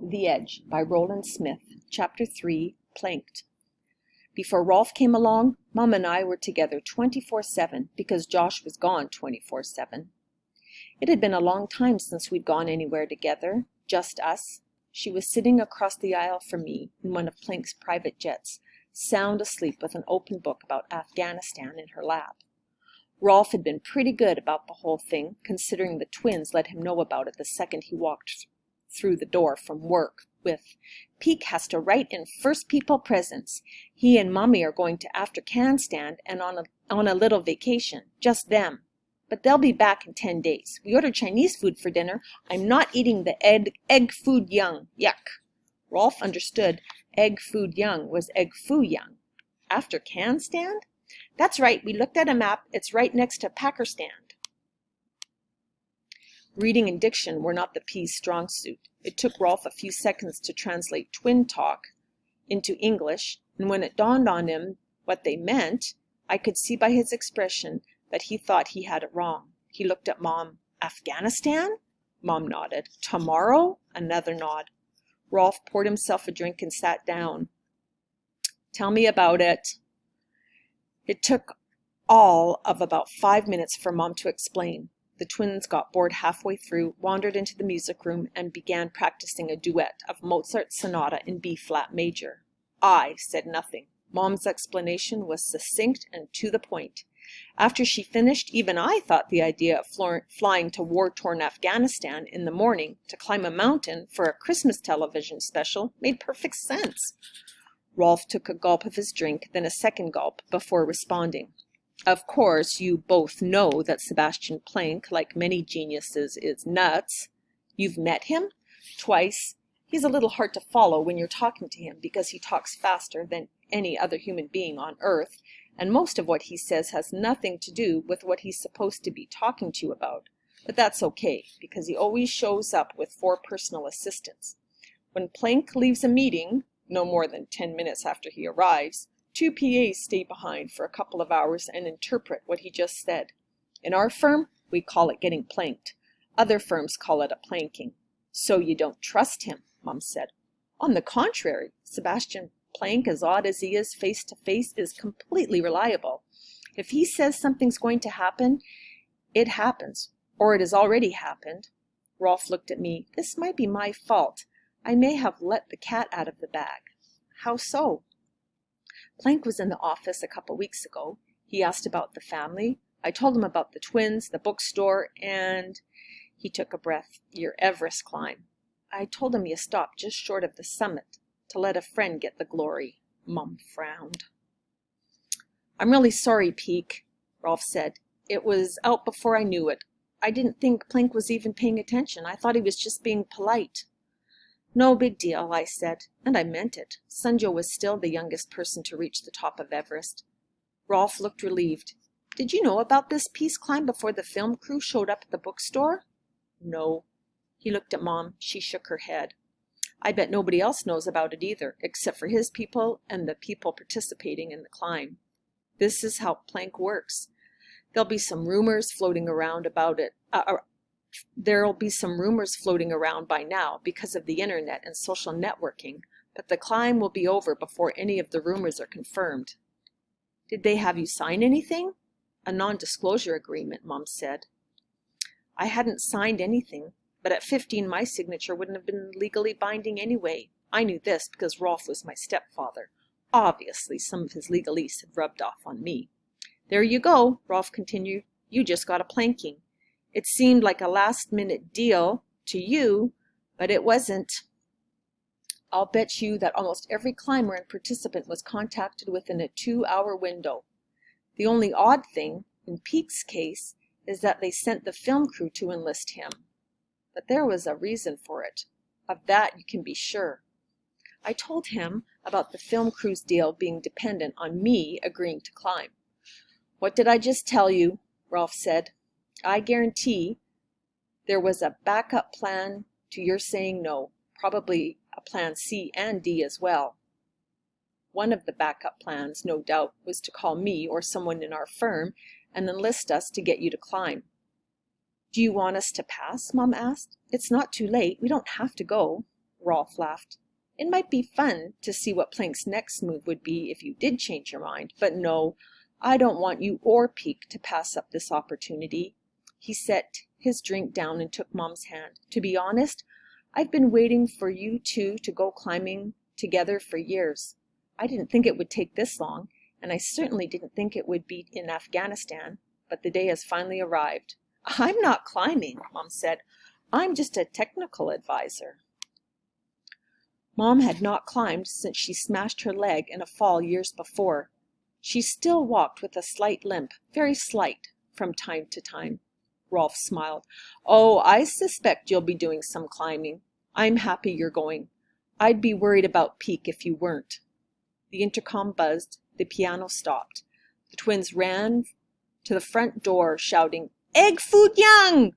The Edge by Roland Smith, Chapter 3, Planked. Before Rolf came along, Mom and I were together 24/7 because Josh was gone 24/7. It had been a long time since we'd gone anywhere together, just us. She was sitting across the aisle from me in one of Plank's private jets, sound asleep with an open book about Afghanistan in her lap. Rolf had been pretty good about the whole thing, considering the twins let him know about it the second he walked through the door from work with, "Pete has to write in First People Presents. He and Mommy are going to Afghanistan and on a little vacation, just them. But they'll be back in 10 days. We ordered Chinese food for dinner. I'm not eating the egg food young. Yuck." Rolf understood egg food young was egg foo young. After can stand? That's right, we looked at a map. It's right next to Pakistan. Reading and diction were not the P's strong suit. It took Rolf a few seconds to translate twin talk into English, and when it dawned on him what they meant, I could see by his expression that he thought he had it wrong. He looked at Mom. "Afghanistan?" Mom nodded. "Tomorrow?" Another nod. Rolf poured himself a drink and sat down. "Tell me about it." It took all of about 5 minutes for Mom to explain. The twins got bored halfway through, wandered into the music room, and began practicing a duet of Mozart's sonata in B-flat major. I said nothing. Mom's explanation was succinct and to the point. After she finished, even I thought the idea of flying to war-torn Afghanistan in the morning to climb a mountain for a Christmas television special made perfect sense. Rolf took a gulp of his drink, then a second gulp, before responding. "Of course, you both know that Sebastian Planck, like many geniuses, is nuts. You've met him? Twice. He's a little hard to follow when you're talking to him because he talks faster than any other human being on Earth, and most of what he says has nothing to do with what he's supposed to be talking to you about. But that's okay, because he always shows up with 4 personal assistants. When Planck leaves a meeting, no more than 10 minutes after he arrives, 2 PAs stay behind for a couple of hours and interpret what he just said. In our firm, we call it getting planked. Other firms call it a planking." "So you don't trust him," Mom said. "On the contrary, Sebastian Planck, as odd as he is face to face, is completely reliable. If he says something's going to happen, it happens, or it has already happened." Rolf looked at me. "This might be my fault. I may have let the cat out of the bag." "How so?" "Planck was in the office a couple weeks ago. He asked about the family. I told him about the twins, the bookstore, and—" he took a breath, "your Everest climb. I told him you stopped just short of the summit to let a friend get the glory." Mom frowned. "I'm really sorry, Peek," Rolf said. "It was out before I knew it. I didn't think Planck was even paying attention. I thought he was just being polite." "No big deal," I said, and I meant it. Sunjo was still the youngest person to reach the top of Everest. Rolf looked relieved. "Did you know about this peace climb before the film crew showed up at the bookstore?" "No." He looked at Mom. She shook her head. "I bet nobody else knows about it either, except for his people and the people participating in the climb. This is how Planck works. There'll be some rumors floating around about it. There'll be some rumors floating around by now because of the internet and social networking, but the climb will be over before any of the rumors are confirmed." "Did they have you sign anything?" "A non-disclosure agreement," Mom said. I hadn't signed anything, but at 15 my signature wouldn't have been legally binding anyway. I knew this because Rolf was my stepfather. Obviously, some of his legalese had rubbed off on me. "There you go," Rolf continued. "You just got a planking. It seemed like a last-minute deal to you, but it wasn't. I'll bet you that almost every climber and participant was contacted within a 2-hour window. The only odd thing, in Peek's case, is that they sent the film crew to enlist him. But there was a reason for it. Of that you can be sure. I told him about the film crew's deal being dependent on me agreeing to climb." "What did I just tell you?" Rolf said. "I guarantee there was a backup plan to your saying no, probably a plan C and D as well. One of the backup plans, no doubt, was to call me or someone in our firm and enlist us to get you to climb." "Do you want us to pass?" Mom asked. "It's not too late. We don't have to go." Rolf laughed. It might be fun to see what Plank's next move would be if you did change your mind, but no, I don't want you or Peek to pass up this opportunity. He set his drink down and took Mom's hand. To be honest, I've been waiting for you two to go climbing together for years. I didn't think it would take this long, and I certainly didn't think it would be in Afghanistan, but the day has finally arrived. I'm not climbing, Mom said. I'm just a technical advisor. Mom had not climbed since she smashed her leg in a fall years before. She still walked with a slight limp, very slight, from time to time. Rolf smiled. Oh, I suspect you'll be doing some climbing. I'm happy you're going. I'd be worried about Peek if you weren't. The intercom buzzed. The piano stopped. The twins ran to the front door, shouting, Egg Foo Young!